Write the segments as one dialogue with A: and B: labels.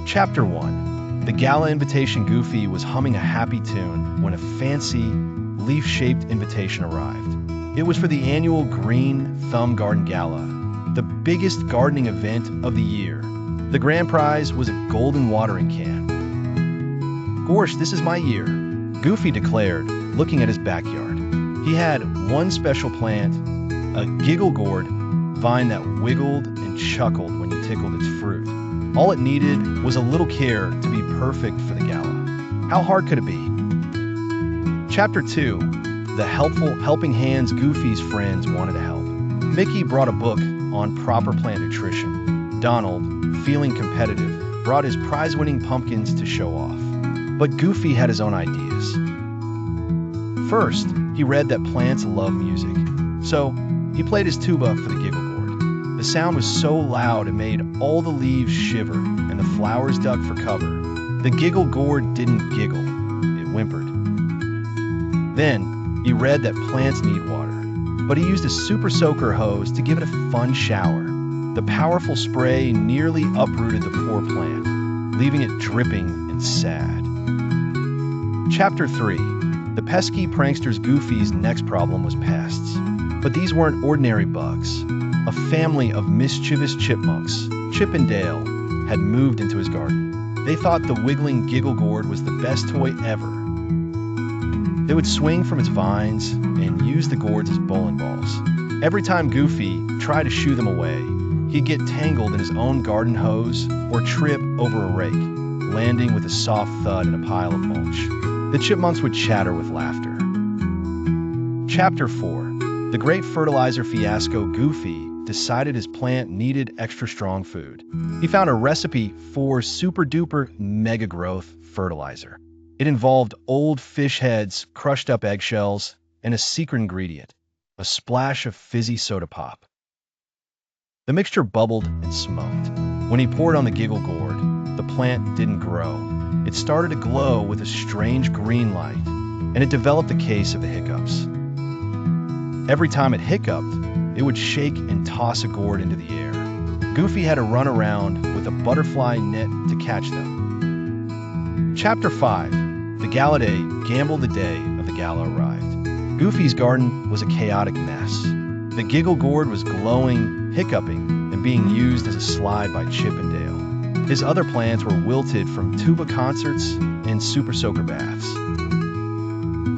A: Chapter 1. The gala invitation. Goofy was humming a happy tune when a fancy, leaf-shaped invitation arrived. It was for the annual Green Thumb Garden Gala, the biggest gardening event of the year. The grand prize was a golden watering can. "Gosh, this is my year," Goofy declared, looking at his backyard. He had one special plant, a Giggle Gourd vine that wiggled and chuckled when you tickled its fruit. All it needed was a little care to be perfect for the gala. How hard could it be? Chapter 2. The helping hands. Goofy's friends wanted to help. Mickey brought a book on proper plant nutrition. Donald, feeling competitive, brought his prize-winning pumpkins to show off. But Goofy had his own ideas. First, he read that plants love music. So, he played his tuba for the Giggle Gourd. The sound was so loud it made all the leaves shiver and the flowers duck for cover. The Giggle Gourd didn't giggle, it whimpered. Then, he read that plants need water, but he used a super soaker hose to give it a fun shower. The powerful spray nearly uprooted the poor plant, leaving it dripping and sad. Chapter 3. The pesky pranksters. Goofy's next problem was pests. But these weren't ordinary bugs. A family of mischievous chipmunks, Chip and Dale, had moved into his garden. They thought the wiggling Giggle Gourd was the best toy ever. They would swing from its vines and use the gourds as bowling balls. Every time Goofy tried to shoo them away, he'd get tangled in his own garden hose or trip over a rake, landing with a soft thud in a pile of mulch. The chipmunks would chatter with laughter. Chapter 4. The Great Fertilizer Fiasco. Goofy decided his plant needed extra strong food. He found a recipe for super-duper mega-growth fertilizer. It involved old fish heads, crushed up eggshells, and a secret ingredient, a splash of fizzy soda pop. The mixture bubbled and smoked. When he poured on the Giggle Gourd, the plant didn't grow. It started to glow with a strange green light, and it developed a case of the hiccups. Every time it hiccuped, it would shake and toss a gourd into the air. Goofy had to run around with a butterfly net to catch them. Chapter 5. The gala day. Gamble. The day of the gala arrived. Goofy's garden was a chaotic mess. The Giggle Gourd was glowing, hiccuping, and being used as a slide by Chip and Dale. His other plants were wilted from tuba concerts and super soaker baths.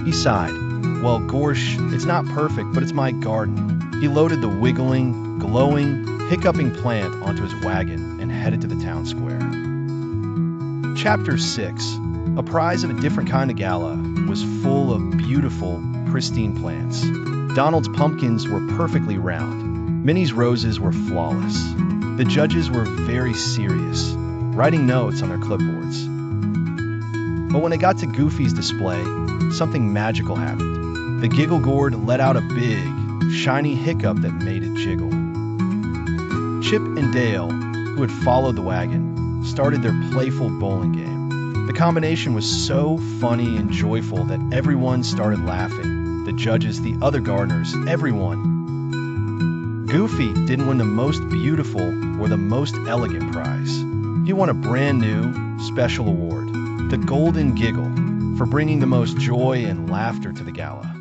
A: He sighed. "Well, gosh, it's not perfect, but it's my garden." He loaded the wiggling, glowing, hiccuping plant onto his wagon and headed to the town square. Chapter 6. A prize of a different kind of gala was full of beautiful, pristine plants. Donald's pumpkins were perfectly round. Minnie's roses were flawless. The judges were very serious, writing notes on their clipboards. But when it got to Goofy's display, something magical happened. The Giggle Gourd let out a big, shiny hiccup that made it jiggle. Chip and Dale, who had followed the wagon, started their playful bowling game. The combination was so funny and joyful that everyone started laughing. The judges, the other gardeners, everyone. Goofy didn't win the most beautiful or the most elegant prize. He won a brand new, special award, the Golden Giggle, for bringing the most joy and laughter to the gala.